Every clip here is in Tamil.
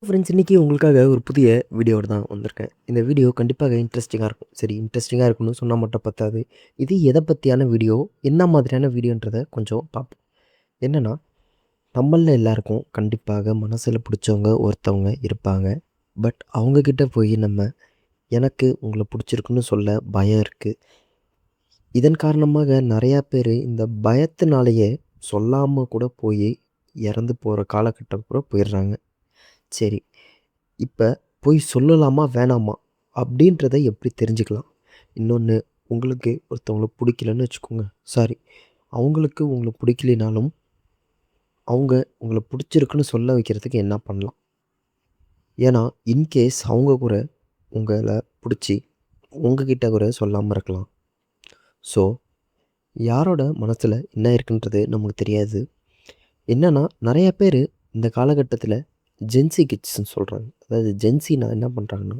ஃப்ரெண்ட்ஸ் இன்றைக்கி உங்களுக்காக ஒரு புதிய வீடியோவோட தான் வந்திருக்கேன். இந்த வீடியோ கண்டிப்பாக இன்ட்ரெஸ்டிங்காக இருக்கும். சரி, இன்ட்ரெஸ்டிங்காக இருக்குன்னு சொன்னா மட்டும் பத்தாது. இது எத பத்தியான வீடியோ, என்ன மாதிரியான வீடியோன்றத கொஞ்சம் பார்ப்போம். என்னன்னா, நம்மள்ல எல்லாருக்கும் கண்டிப்பாக மனசுல புடிச்சவங்க ஒருத்தவங்க இருப்பாங்க. பட் அவங்க கிட்ட போய் நம்ம, எனக்கு உங்கள புடிச்சிருக்குன்னு சொல்ல பயம் இருக்கு. இதன் காரணமாக நெறையா பேரு இந்த பயத்தினாலேயே சொல்லாம கூட போயி இறந்து போற காலகட்டம் கூட போயிடுறாங்க. சரி. இப்ப போய் சொல்லலாமா? வேணாமா? அப்படின்றத எப்படி தெரிஞ்சுக்கலாம்? இன்னொன்னு, உங்களுக்கு ஒருத்தவங்கள புடிக்கலன்னு வச்சுக்கோங்க. சாரி. அவங்களுக்கு உங்கள புடிக்கலைனாலும், அவங்க உங்கள புடிச்சிருக்குன்னு சொல்ல வைக்கிறதுக்கு என்ன பண்ணலாம்? ஏன்னா, இன்கேஸ் அவங்க கூட உங்கள புடிச்சு, உங்ககிட்ட கூட சொல்லாம இருக்கலாம். ஸோ, யாரோட மனசுல என்ன இருக்குன்றது நமக்கு தெரியாது. என்னன்னா, நெறைய பேரு இந்த காலகட்டத்தில ஜென்ஸி கிட்ஸ்ன்னு சொல்றாங்க. அதாவது ஜென்ஸினா என்ன பண்றாங்கன்னா,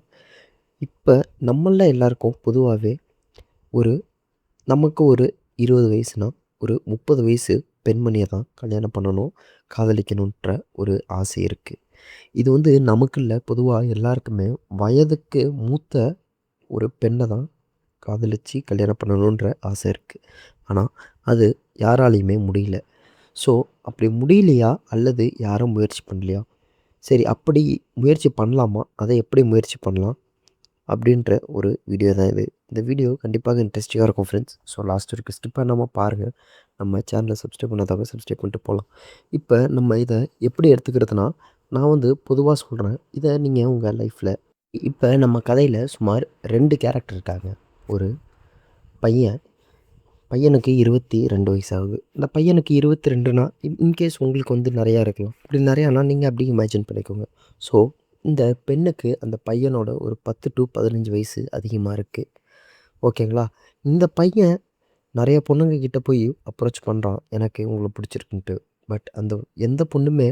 இப்ப நம்மள்ல எல்லாருக்கும் பொதுவாவே ஒரு நமக்கு ஒரு 20 வயசுனா, ஒரு 30 வயசு பெண்மணிய தான் கல்யாணம் பண்ணணும், காதலிக்கணுன்ற ஒரு ஆசை இருக்கு. இது வந்து நமக்கு இல்ல, பொதுவா எல்லாருக்குமே வயதுக்கு மூத்த ஒரு பெண்ண தான் காதலிச்சு கல்யாணம் பண்ணணுன்ற ஆசை இருக்கு. ஆனா, அது யாராலயுமே முடியல. ஸோ, அப்படி முடியலையா? அல்லது யாரும் முயற்சி பண்ணலையா? சரி, அப்படி முயற்சி பண்ணலாமா? அத எப்படி முயற்சி பண்ணலாம்? அப்படின்ற ஒரு வீடியோ தான் இது. இந்த வீடியோ கண்டிப்பாக இன்ட்ரெஸ்டிங்கா இருக்கும் ஃப்ரெண்ட்ஸ். ஸோ லாஸ்ட் வரைக்கும் ஸ்கிப் பண்ணாம பாருங்க. நம்ம சேனல சப்ஸ்கிரைப் பண்ணாதவங்க சப்ஸ்கிரைப் பண்ணிட்டு போலாம். இப்ப நம்ம இத எப்படி எடுத்துக்கிறதுனா, நான் வந்து பொதுவா சொல்றேன். இத நீங்க உங்க லைஃப்ல இப்ப நம்ம கதையில சுமார் 2 கேரக்டர் இருக்காங்க. ஒரு பையன், பையனுக்கு 22 வயசு ஆகுது. இந்த பையனுக்கு 22னா இன்கேஸ் உங்களுக்கு வந்து நெறையா இருக்கலாம். இப்படி நெறையானா நீங்க அப்படி இமேஜின் பண்ணிக்கோங்க. ஸோ, இந்த பெண்ணுக்கு அந்த பையனோட ஒரு 10 டூ 15 வயசு அதிகமா இருக்கு. ஓகேங்களா? இந்த பையன் நெறைய பொண்ணுங்க கிட்ட போய் அப்ரோச் பண்றான். எனக்கு உங்கள பிடிச்சிருக்குன்ட்டு. பட் அந்த எந்த பொண்ணுமே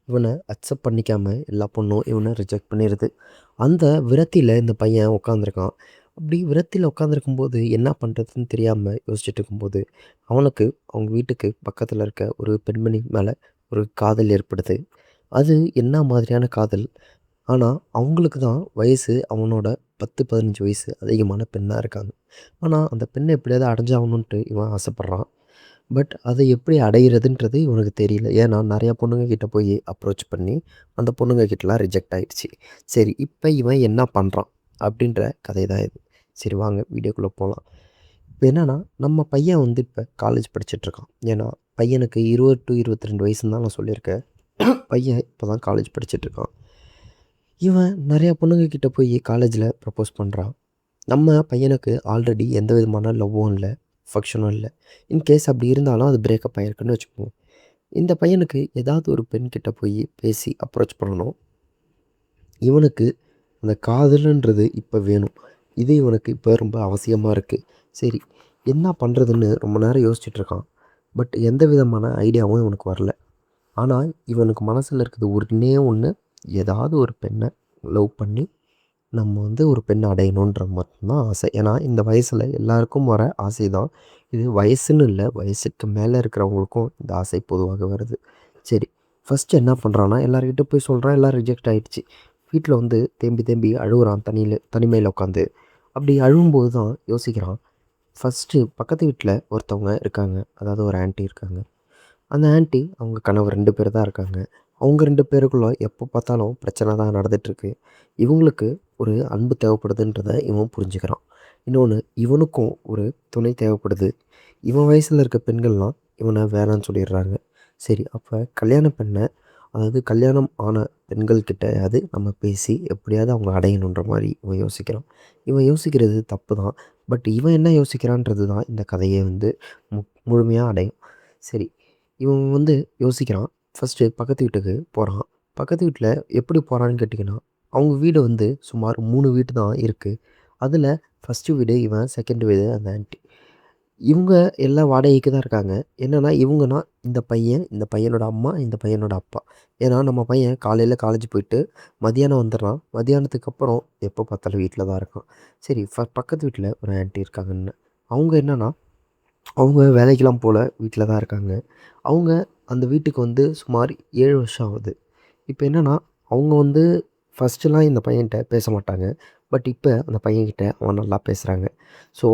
இவன அக்செப்ட் பண்ணிக்காம எல்லா பொண்ணும் இவன ரிஜெக்ட் பண்ணிருது. அந்த விரக்தியில இந்த பையன் உட்காந்துருக்கான். அப்படி விரக்தியில உட்காந்துருக்கும்போது என்ன பண்றதுன்னு தெரியாம யோசிச்சுட்டு இருக்கும்போது, அவனுக்கு அவங்க வீட்டுக்கு பக்கத்துல இருக்க ஒரு பெண்மணி மேல ஒரு காதல் ஏற்படுது. அது என்ன மாதிரியான காதல்? ஆனா, அவங்களுக்கு தான் வயசு அவனோட 10, 15 வயசு அதிகமான பெண்ணா இருக்காங்க. ஆனா, அந்த பெண்ண எப்படியாவது அடைஞ்சாகணுன்ட்டு இவன் ஆசைப்படுறான். பட் அதை எப்படி அடையிறதுன்றது இவனுக்கு தெரியல. ஏன்னா, நெறைய பொண்ணுங்க கிட்ட போய் அப்ரோச் பண்ணி, அந்த பொண்ணுங்க கிட்டலாம் ரிஜெக்ட் ஆயிடுச்சு. சரி, இப்ப இவன் என்ன பண்றான்? அப்படின்ற கதை தான் இது. சரி, வாங்க வீடியோக்குள்ள போலாம். இப்ப என்னன்னா, நம்ம பையன் வந்து இப்ப காலேஜ் படிச்சுட்ருக்கான். ஏன்னா, பையனுக்கு 20 டூ 22 வயசுன்னு தான் நான் சொல்லியிருக்கேன். பையன் இப்ப தான் காலேஜ் படிச்சுட்ருக்கான். இவன் நெறைய பொண்ணுங்க கிட்ட போய் காலேஜில ப்ரப்போஸ் பண்றான். நம்ம பையனுக்கு ஆல்ரெடி எந்த விதமான லவ்வும் இல்ல, அஃபெக்ஷனும் இல்ல. இன்கேஸ் அப்படி இருந்தாலும் அது பிரேக்கப் ஆயிருக்குன்னு வச்சுப்போம். இந்த பையனுக்கு ஏதாவது ஒரு பெண் கிட்ட போய் பேசி அப்ரோச் பண்ணணும். இவனுக்கு அந்த காதலுன்றது இப்ப வேணும். இது இவனுக்கு இப்ப ரொம்ப அவசியமா இருக்கு. சரி, என்ன பண்றதுன்னு ரொம்ப நேரம் யோசிச்சுட்டு இருக்கான். பட் எந்த விதமான ஐடியாவும் இவனுக்கு வரல. ஆனா, இவனுக்கு மனசுல இருக்குது ஒண்ணே ஒண்ணு, ஏதாவது ஒரு பெண்ண லவ் பண்ணி நம்ம வந்து ஒரு பெண்ண அடையணுன்ற மட்டும் தான் ஆசை. ஏன்னா, இந்த வயசுல எல்லாருக்கும் வர ஆசை தான். இது வயசுன்னு இல்ல, வயசுக்கு மேல இருக்கிறவங்களுக்கும் இந்த ஆசை பொதுவாக வருது. சரி, ஃபர்ஸ்ட்டு என்ன பண்றான்னா, எல்லார்கிட்ட போய் சொல்றான். எல்லாம் ரிஜெக்ட் ஆயிடுச்சு. வீட்ல வந்து தேம்பி தேம்பி அழுவுறான் தனிமையில உட்காந்து. அப்படி அழுவும்போது தான் யோசிக்கிறான். ஃபர்ஸ்ட்டு பக்கத்து வீட்ல ஒருத்தவங்க இருக்காங்க. அதாவது ஒரு ஆன்டி இருக்காங்க. அந்த ஆன்டி, அவங்க கணவர் 2 பேர் தான் இருக்காங்க. அவங்க 2 பேருக்குள்ள எப்போ பார்த்தாலும் பிரச்சனை தான் நடந்துட்டுருக்கு. இவங்களுக்கு ஒரு அன்பு தேவைப்படுதுன்றத இவன் புரிஞ்சுக்கிறான். இன்னொன்னு, இவனுக்கும் ஒரு துணை தேவைப்படுது. இவன் வயசுல இருக்க பெண்கள்லாம் இவன வேணான்னு சொல்லிடுறாங்க. சரி, அப்ப கல்யாண பெண்ண, அதாவது கல்யாணம் ஆன பெண்கள் கிட்டயாவது நம்ம பேசி எப்படியாவது அவங்கள அடையணுன்ற மாரி இவன் யோசிக்கிறான். இவன் யோசிக்கிறது தப்பு தான். பட் இவன் என்ன யோசிக்கிறான்றது தான் இந்த கதைய வந்து முழுமையா அடையும். சரி, இவன் வந்து யோசிக்கிறான். ஃபர்ஸ்ட்டு பக்கத்து வீட்டுக்கு போறான். பக்கத்து வீட்ல எப்படி போறான்னு கேட்டிங்கன்னா, அவங்க வீடு வந்து சுமார் 3 வீடு தான் இருக்கு. அதில ஃபர்ஸ்ட்டு வீடு இவன், செகண்ட் வீடு அந்த ஆன்டி. இவங்க எல்லாம் வாடகைக்கு தான் இருக்காங்க. என்னன்னா, இவங்கன்னா இந்த பையன், இந்த பையனோட அம்மா, இந்த பையனோட அப்பா. ஏன்னா, நம்ம பையன் காலையில காலேஜ் போயிட்டு மதியானம் வந்துடுறான். மதியானத்துக்கு அப்புறம் எப்போ பார்த்தாலும் வீட்ல தான் இருக்கான். சரி, பக்கத்து வீட்ல ஒரு ஆன்டி இருக்காங்கன்னு. அவங்க என்னன்னா, அவங்க வேலைக்கெல்லாம் போல, வீட்ல தான் இருக்காங்க. அவங்க அந்த வீட்டுக்கு வந்து சுமார் 7 வருஷம் ஆகுது. இப்ப என்னன்னா, அவங்க வந்து ஃபஸ்ட்டுலாம் இந்த பையன்ட்ட பேச மாட்டாங்க. பட் இப்ப அந்த பையன்கிட்ட அவன் நல்லா பேசுறாங்க. ஸோ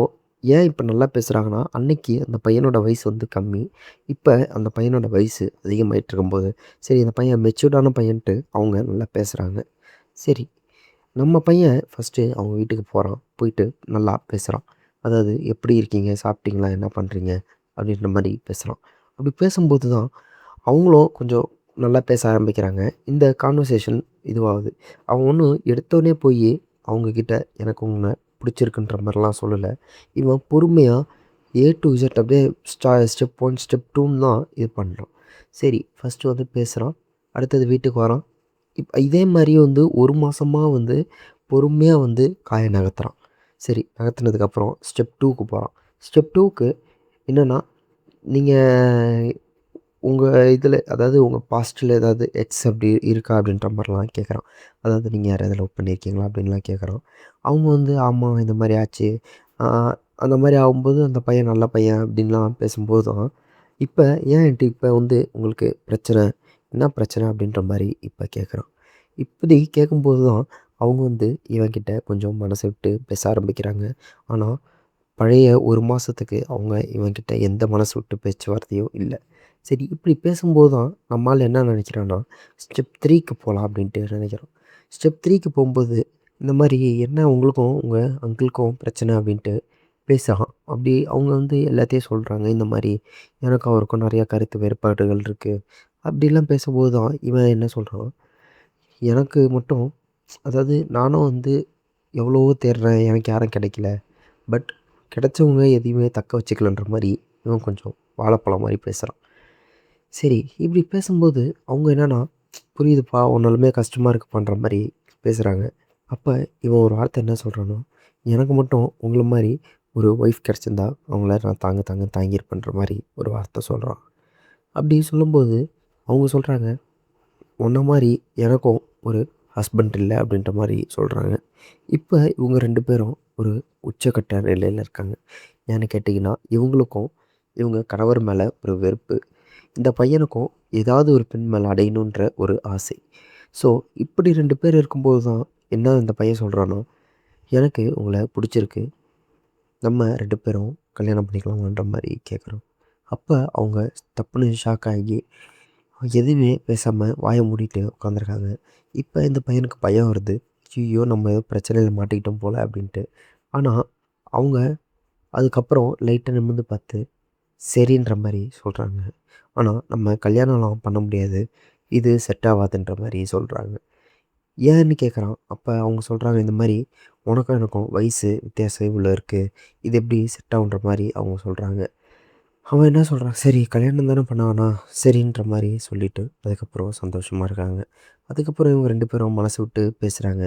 ஏன் இப்ப நல்லா பேசுறாங்கன்னா, அன்னைக்கு அந்த பையனோட வயசு வந்து கம்மி. இப்ப அந்த பையனோட வயசு அதிகமாயிட்டுருக்கும்போது, சரி இந்த பையன் மெச்சூர்டான பையன்ட்டு அவங்க நல்லா பேசுறாங்க. சரி, நம்ம பையன் ஃபஸ்ட்டு அவங்க வீட்டுக்கு போறான். போயிட்டு நல்லா பேசுறான். அதாவது "எப்படி இருக்கீங்க? சாப்பிட்டீங்களா? என்ன பண்றீங்க?" அப்படின்ற மாரி பேசுறான். அப்படி பேசும்போது தான் அவங்களும் கொஞ்சம் நல்லா பேச ஆரம்பிக்கிறாங்க. இந்த கான்வர்சேஷன் இதுவாகுது. அவன் ஒண்ணும் எடுத்தோனே போயி அவங்ககிட்ட எனக்கு உன்ன பிடிச்சிருக்குன்ற மாரிலாம் சொல்லல. இவன் பொறுமையா ஏ டூ இசட் அப்படியே ஸ்டெப் 1, ஸ்டெப் 2ன்னு தான் இது பண்றான். சரி, ஃபர்ஸ்ட்டு வந்து பேசுறான். அடுத்தது வீட்டுக்கு வரான். இதே மாரி வந்து 1 மாசமா வந்து பொறுமையா வந்து காய நகர்த்துறான். சரி, நகர்த்துனதுக்கப்புறம் ஸ்டெப் 2க்கு போறான். ஸ்டெப் 2க்கு என்னன்னா, நீங்க உங்க இதில அதாவது உங்க பாஸ்ட்ல ஏதாவது எக்ஸ் அப்படி இருக்கா? அப்படின்ற மாரிலாம் கேட்குறான். அதாவது நீங்க யாரையாவது லவ் பண்ணியிருக்கீங்களா? அப்படின்லாம் கேட்குறான். அவங்க வந்து ஆமா இந்த மாரி ஆச்சு. ஆ அந்த மாரி ஆகும்போது அந்த பையன் நல்ல பையன் அப்படின்லாம் பேசும்போது தான், இப்ப ஏன்ட்டு இப்ப வந்து உங்களுக்கு பிரச்சனை? என்ன பிரச்சனை? அப்படின்ற மாரி இப்ப கேட்குறான். இப்படி கேட்கும்போது தான் அவங்க வந்து இவன்கிட்ட கொஞ்சம் மனசு விட்டு பேச ஆரம்பிக்கிறாங்க. ஆனா பழைய 1 மாசத்துக்கு அவங்க இவன்கிட்ட எந்த மனசு விட்டு பேச்சுவார்த்தையும் இல்ல. சரி, இப்படி பேசும்போது தான் நம்ம ஆள் என்ன நெனைக்கிறான்னா, ஸ்டெப் 3க்கு போலாம் அப்படின்ட்டு நெனைக்கிறான். ஸ்டெப் 3க்கு போம்போது, இந்த மாரி என்ன உங்களுக்கும் உங்க அங்கிளுக்கும் பிரச்சனை அப்படின்ட்டு பேசுறான். அப்படி அவங்க வந்து எல்லாத்தையும் சொல்றாங்க. இந்த மாரி எனக்கும் அவருக்கும் நெறையா கருத்து வேறுபாடுகள் இருக்கு. அப்படிலாம் பேசும்போது தான் இவன் என்ன சொல்றான், எனக்கு மட்டும் அதாவது நானும் வந்து எவ்வளவோ தேடுறேன். எனக்கு யாரும் கிடைக்கல. பட் கிடைச்சவங்க எதையுமே தக்க வச்சுக்கலன்ற மாரி, இவன் கொஞ்சம் வாழைப்பழம் மாரி பேசுறான். சரி, இப்படி பேசும்போது அவங்க என்னன்னா, "புரியுதுப்பா, உன் நிலைமை கஷ்டமா இருக்குப்பான்ற" மாரி பேசுறாங்க. அப்ப இவன் ஒரு வார்த்தை என்ன சொல்றான்னா, "எனக்கு மட்டும் உங்கள மாரி ஒரு ஒய்ஃப் கிடைச்சிருந்தா, அவங்கள நான் தாங்கியிருப்பேன்ற" மாரி ஒரு வார்த்தை சொல்றான். அப்படி சொல்லும்போது, அவங்க சொல்றாங்க, "உன்ன மாரி எனக்கும் ஒரு ஹஸ்பண்ட் இல்ல" அப்படின்ற மாரி சொல்றாங்க. இப்ப இவங்க 2 பேரும் ஒரு உச்சக்கட்ட நிலையில இருக்காங்க. ஏன்னு கேட்டீங்கன்னா, இவங்களுக்கும் இவங்க கணவர் மேல ஒரு வெறுப்பு. இந்த பையனுக்கும் ஏதாவது ஒரு பெண் மேல அடையணுன்ற ஒரு ஆசை. ஸோ, இப்படி 2 பேர் இருக்கும்போது தான் என்ன இந்த பையன் சொல்றான்னா, "எனக்கு உங்கள புடிச்சிருக்கு. நம்ம 2 பேரும் கல்யாணம் பண்ணிக்கலாமான்ற" மாரி கேட்குறான். அப்ப அவங்க டப்புன்னு ஷாக் ஆகி எதுவுமே பேசாம வாய மூடிட்டு உட்காந்துருக்காங்க. இப்ப இந்த பையனுக்கு பயம் வருது. "ஐய்யய்யோ! நம்ம ஏதோ பிரச்சனையில மாட்டிக்கிட்டோம் போல" அப்படின்ட்டு. ஆனா, அவங்க அதுக்கப்புறம் லைட்டா நிமிர்ந்து பார்த்து, சரின்ற மாரி சொல்றாங்க. ஆனா, நம்ம கல்யாணம்லாம் பண்ண முடியாது. இது செட் ஆவாதுன்ற மாரி சொல்றாங்க. ஏன்னு கேட்குறான். அப்ப அவங்க சொல்றாங்க, இந்த மாரி உனக்கும் எனக்கும் வயசு வித்தியாசம் இவ்வளோ இருக்கு. இது எப்படி செட் ஆகுன்ற மாரி அவங்க சொல்றாங்க. அவன் என்ன சொல்றான், சரி கல்யாணம் தானே பண்ண வேணாம், சரின்ற மாரி சொல்லிட்டு, அதுக்கப்புறம் சந்தோஷமா இருக்காங்க. அதுக்கப்புறம் இவங்க 2 பேரும் மனசு விட்டு பேசுறாங்க.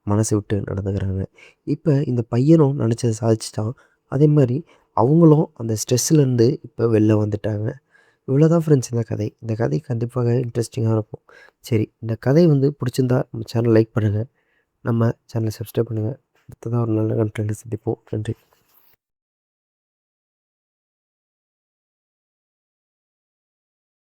மனசு விட்டு நடந்துக்கிறாங்க. இப்ப இந்த பையனும் நெனச்சத சாதிச்சுட்டான். அதே மாரி அவங்களும் அந்த ஸ்ட்ரெஸ்ஸுலேருந்து இப்ப வெளில வந்துட்டாங்க. இவ்வளோதான் ஃப்ரெண்ட்ஸ் இந்த கதை. இந்த கதை கண்டிப்பாக இன்ட்ரெஸ்டிங்கா இருக்கும். சரி, இந்த கதை வந்து புடிச்சிருந்தா நம்ம சேனல் லைக் பண்ணுங்க. நம்ம சேனல சப்ஸ்கிரைப் பண்ணுங்க. அடுத்ததா ஒரு நல்ல கன்டென்ட்ல சந்திப்போம். நன்றி.